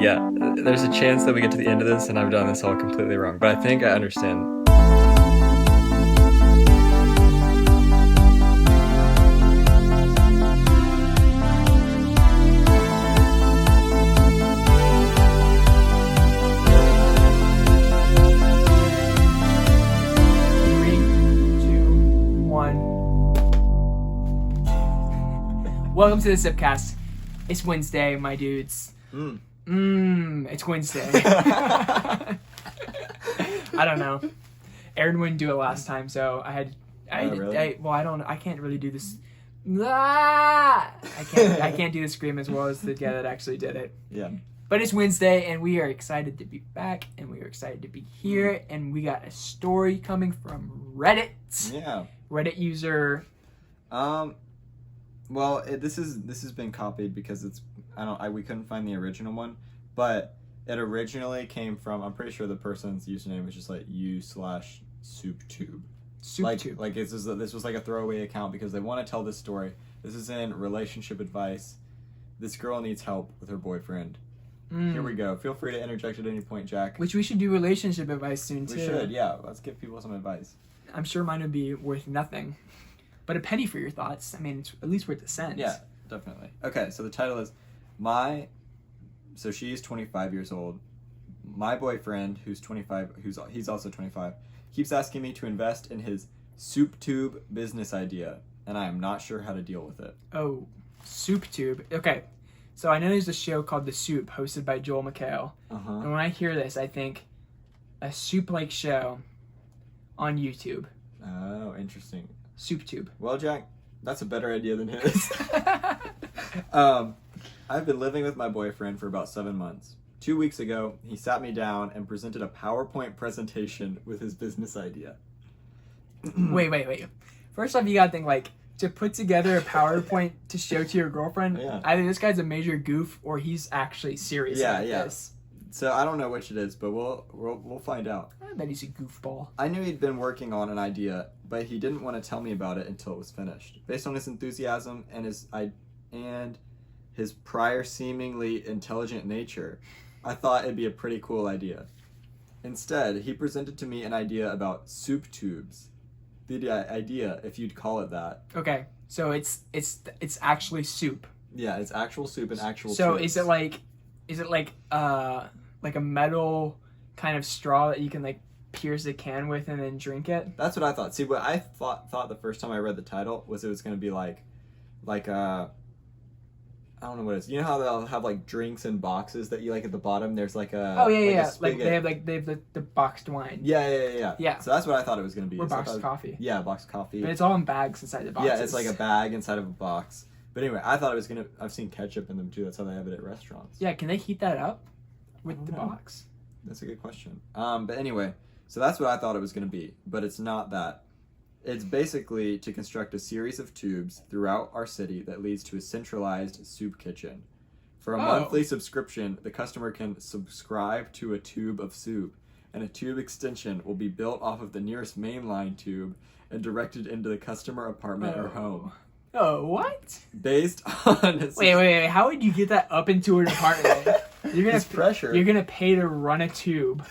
Yeah, there's a chance that we get to the end of this and I've done this all completely wrong, but I think I understand. Welcome to the Zipcast. It's Wednesday, my dudes. It's Wednesday. I don't know. Aaron wouldn't do it last time, so I can't really do this. I can't do the scream as well as the guy that actually did it. Yeah. But it's Wednesday, and we are excited to be back, and we are excited to be here, and we got a story coming from Reddit. Yeah. Reddit user. Well, this has been copied because we couldn't find the original one, but it originally came from, I'm pretty sure the person's username was just like u/SoupTube. SoupTube. Like this was like a throwaway account because they want to tell this story. This is in Relationship-Advice. This girl needs help with her boyfriend. Here we go. Feel free to interject at any point, Jack. Which we should do relationship advice soon too. We should, yeah. Let's give people some advice. I'm sure mine would be worth nothing. But a penny for your thoughts. I mean, it's at least worth a cent. Yeah, definitely. Okay, so the title is so she's 25 years old. My boyfriend, who's 25, he's also 25, keeps asking me to invest in his SoupTube business idea, and I am not sure how to deal with it. Oh, SoupTube. Okay, so I know there's a show called The Soup, hosted by Joel McHale. And when I hear this, I think a soup-like show on YouTube. Oh, interesting. SoupTube. Well, Jack, that's a better idea than his. I've been living with my boyfriend for about 7 months. 2 weeks ago, he sat me down and presented a PowerPoint presentation with his business idea. Wait. First off, you gotta think, like, to put together a PowerPoint to show to your girlfriend, Yeah. either this guy's a major goof or he's actually serious about this. So I don't know which it is, but we'll find out. I bet he's a goofball. I knew he'd been working on an idea, but he didn't want to tell me about it until it was finished. Based on his enthusiasm and his prior seemingly intelligent nature, I thought it'd be a pretty cool idea. Instead, he presented to me an idea about soup tubes. The idea, if you'd call it that. Okay, so it's actually soup. Yeah, it's actual soup and actual So tubes. is it like a metal kind of straw that you can like pierce a can with and then drink it? That's what I thought. See, what I thought the first time I read the title was it was going to be like I don't know what it is. You know how they'll have like drinks in boxes that you like at the bottom? There's like a like they have the boxed wine. Yeah. So that's what I thought it was going to be. Or boxed coffee. Yeah, boxed coffee. But it's all in bags inside the boxes. Yeah, it's like a bag inside of a box. But anyway, I thought it was going to... I've seen ketchup in them too. That's how they have it at restaurants. Yeah, can they heat that up with the box? That's a good question. But anyway, so that's what I thought it was going to be. But it's not that. It's basically to construct a series of tubes throughout our city that leads to a centralized soup kitchen. For a monthly subscription, the customer can subscribe to a tube of soup, and a tube extension will be built off of the nearest mainline tube and directed into the customer apartment or home. Oh, what? Based on... Wait. How would you get that up into an apartment? It's pressure. You're going to pay to run a tube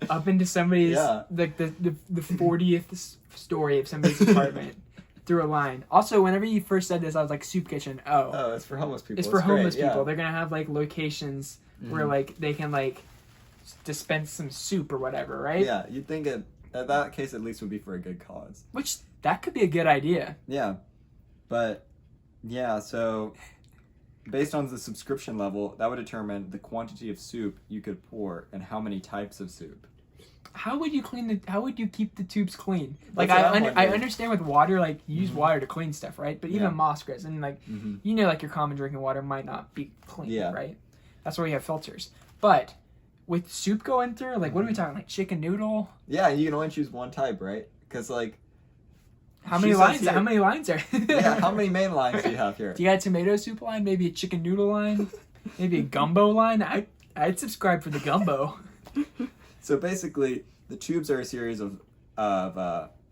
up into somebody's... Like the 40th story of somebody's apartment through a line. Also, whenever you first said this, I was like, soup kitchen. Oh, it's for homeless people. It's for homeless people. Yeah. They're going to have like locations where like they can like dispense some soup or whatever, right? Yeah, you'd think at that case at least would be for a good cause. Which, that could be a good idea. Yeah. But, yeah, so based on the subscription level, that would determine the quantity of soup you could pour and how many types of soup. How would you keep the tubes clean? That's Like, what I understand with water, like, you use water to clean stuff, right? But even Yeah. moss grizz, and like, you know, like your common drinking water might not be clean, right? That's why we have filters. But with soup going through, like, what are we talking, like chicken noodle? Yeah, you can only choose one type, right? Because, like... How many lines are Yeah, how many main lines do you have here? Do you got a tomato soup line? Maybe a chicken noodle line? Maybe a gumbo line? I'd subscribe for the gumbo. So basically, the tubes are a series of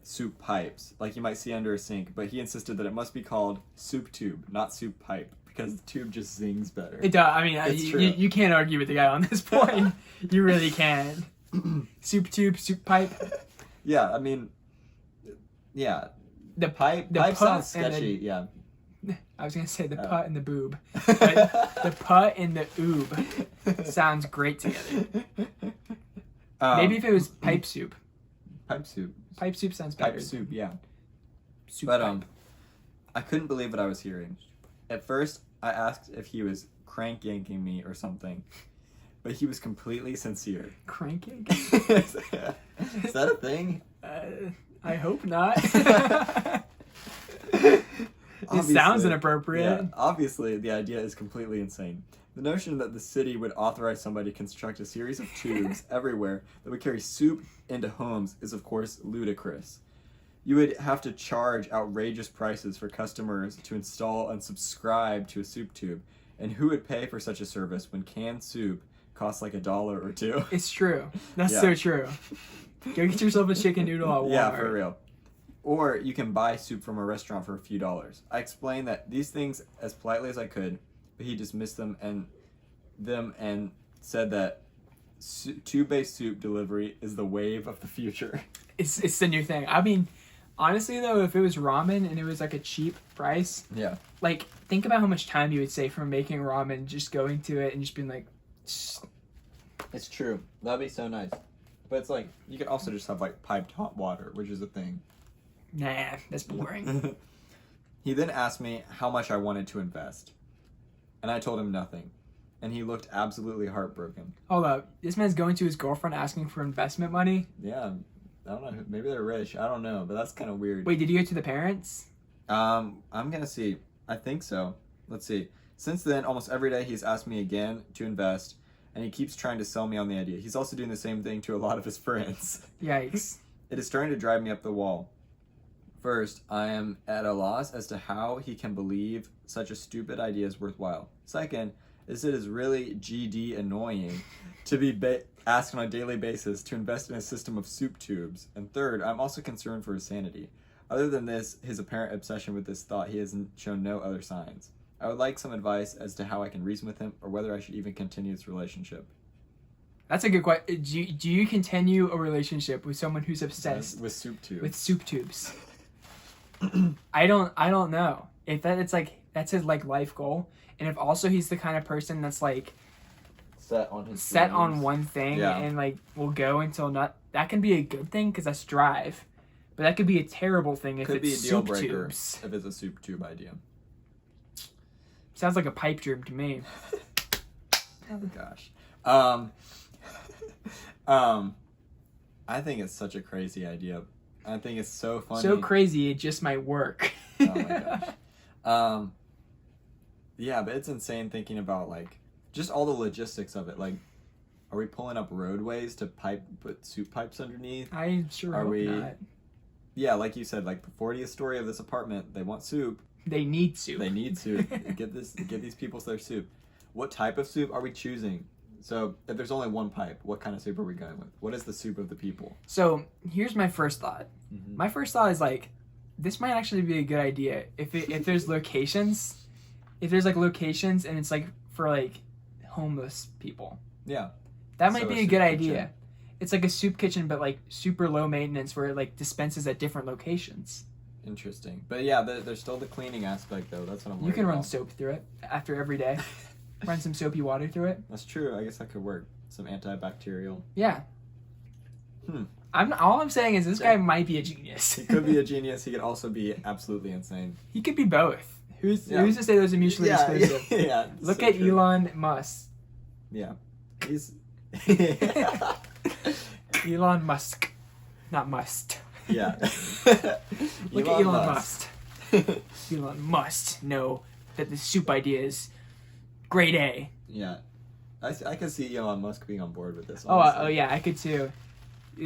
soup pipes, like you might see under a sink, but he insisted that it must be called soup tube, not soup pipe, because the tube just zings better. It does. I mean, It's true. you can't argue with the guy on this point. You really can't. SoupTube, soup pipe. Yeah, I mean, yeah. The Pipe putt sounds and sketchy, yeah. I was gonna say the putt and the boob, but the putt and the oob sounds great together. Maybe if it was pipe soup. Pipe soup. Pipe soup sounds better. Pipe soup, yeah. Soup But pipe. I couldn't believe what I was hearing. At first, I asked if he was crank yanking me or something, but he was completely sincere. Cranking? Is that a thing? I hope not. It Obviously, sounds inappropriate. Yeah, obviously, the idea is completely insane. The notion that the city would authorize somebody to construct a series of tubes everywhere that would carry soup into homes is, of course, ludicrous. You would have to charge outrageous prices for customers to install and subscribe to a soup tube. And who would pay for such a service when canned soup costs like $1 or $2? It's true. That's Yeah. so true. Go get yourself a chicken noodle at Walmart. Yeah, for real. Or you can buy soup from a restaurant for a few dollars. I explained that these things as politely as I could, but he dismissed them and said that tube-based soup delivery is the wave of the future. It's the new thing. I mean, honestly though, if it was ramen and it was like a cheap price, Yeah. like think about how much time you would save from making ramen, just going to it and just being like, It's true. That'd be so nice. But it's like, you could also just have like piped hot water, which is a thing. nah, that's boring. He then asked me how much I wanted to invest. And I told him nothing. And he looked absolutely heartbroken. Hold up, this man's going to his girlfriend asking for investment money? Yeah, I don't know. Maybe they're rich. I don't know, but that's kind of weird. Wait, did you go to the parents? I'm gonna see. I think so. Let's see. Since then, almost every day he's asked me again to invest, and he keeps trying to sell me on the idea. He's also doing the same thing to a lot of his friends. Yikes. It is starting to drive me up the wall. First, I am at a loss as to how he can believe such a stupid idea is worthwhile. Second, is it is really GD annoying to be asked on a daily basis to invest in a system of soup tubes. And third, I'm also concerned for his sanity. Other than this, his apparent obsession with this thought, he has shown no other signs. I would like some advice as to how I can reason with him or whether I should even continue this relationship. That's a good question. Do you continue a relationship with someone who's obsessed With soup tubes. with soup tubes? I don't know. If it's like that's his like life goal, and if also he's the kind of person that's like set on his set dreams. on one thing Yeah. and like will go until not, that can be a good thing because that's drive, but that could be a terrible thing if Could be a it's deal soup breaker tubes. if it's a soup tube idea. Sounds like a pipe dream to me. Oh gosh. I think it's such a crazy idea. I think it's so funny. So crazy, it just might work. Oh my gosh. Yeah, but it's insane thinking about like just all the logistics of it. Like, are we pulling up roadways to put soup pipes underneath? I'm sure Are hope we- not. Yeah, like you said, like the 40th story of this apartment, they want soup. They need soup. They need soup. Get these people their soup. What type of soup are we choosing? So if there's only one pipe, what kind of soup are we going with? What is the soup of the people? So here's my first thought. Mm-hmm. My first thought is like, this might actually be a good idea if there's locations, if there's like locations and it's like for like homeless people. Yeah. That might So be a a soup good kitchen. idea. It's like a soup kitchen, but like super low maintenance where it like dispenses at different locations. Interesting. But yeah, there's still the cleaning aspect though. That's what I'm worried You can run about. soap through it after every day. Run some soapy water through it. That's true. I guess that could work. Some antibacterial. Yeah. Hmm. All I'm saying is this guy Yeah. might be a genius. He could be a genius. He could also be absolutely insane. He could be both. Who's to say those are mutually Yeah, exclusive? yeah. Look so at true. Elon Musk. Yeah. He's. Elon Musk, not Must. Yeah. Look at Elon Musk. Elon must know that the soup idea is grade A. Yeah. I can see Elon Musk being on board with this. Oh, honestly. yeah, I could too.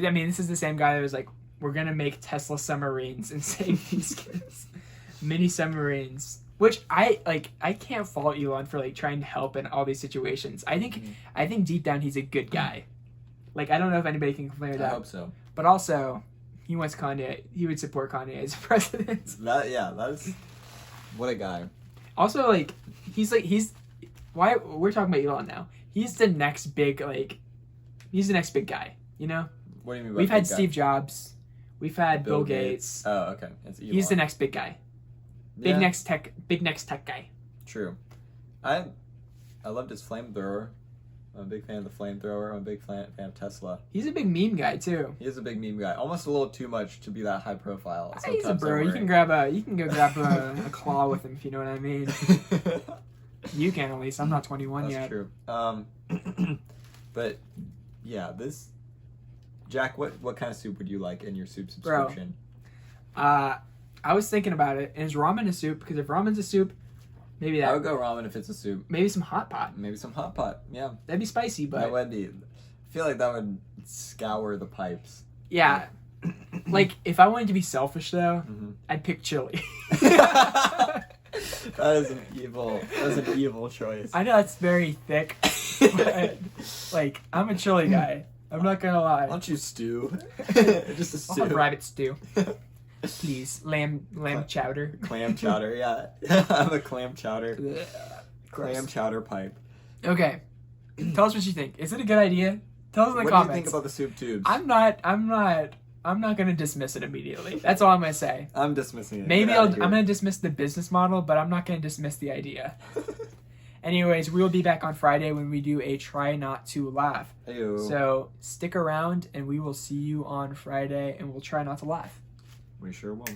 I mean, this is the same guy that was like, we're gonna make Tesla submarines and save these kids. Mini submarines. Which I can't fault Elon for like trying to help in all these situations. I think deep down he's a good guy. Like, I don't know if anybody can complain with I that. hope so. But also, he wants Kanye. He would support Kanye as president. That is. What a guy. Also, like, he's why we're talking about Elon now. He's the next big guy. You know, What do you mean by we've had big guy? Steve Jobs, we've had Bill Gates. Oh, okay. It's Elon. He's the next big guy. Big Yeah, next tech guy. True. I loved his flamethrower. I'm a big fan of the flamethrower. I'm a big fan of Tesla. He's a big meme guy too. He is a big meme guy. Almost a little too much to be that high profile. He's a Sometimes I bro. You worry. can go grab a claw with him if you know what I mean. You can at least. I'm not 21 That's yet. true. But yeah, Jack, what kind of soup would you like in your soup subscription? I was thinking about it. And is ramen a soup? Because if ramen's a soup, maybe I that. would go ramen if it's a soup. Maybe some hot pot. Maybe some hot pot. Yeah, That'd be spicy, that but would be. I feel like that would scour the pipes. yeah. Like if I wanted to be selfish though, Mhm. I'd pick chili. That is an evil choice. I know it's very thick, but like I'm a chili guy. I'm not gonna Why lie. don't you stew? Just a I'll stew. have rabbit stew, please. Lamb chowder. Clam chowder, yeah. I'm a clam chowder. Gross. Clam chowder pipe. Okay, tell us what you think. Is it a good idea? Tell us in the What comments. do you think about the soup tubes? I'm not gonna dismiss it immediately. That's all I'm gonna say. I'm dismissing it. Maybe Get I'm outta here. gonna dismiss the business model, but I'm not gonna dismiss the idea. Anyways, we will be back on Friday when we do a try not to laugh. Ew. So stick around, and we will see you on Friday, and we'll try not to laugh. We sure will.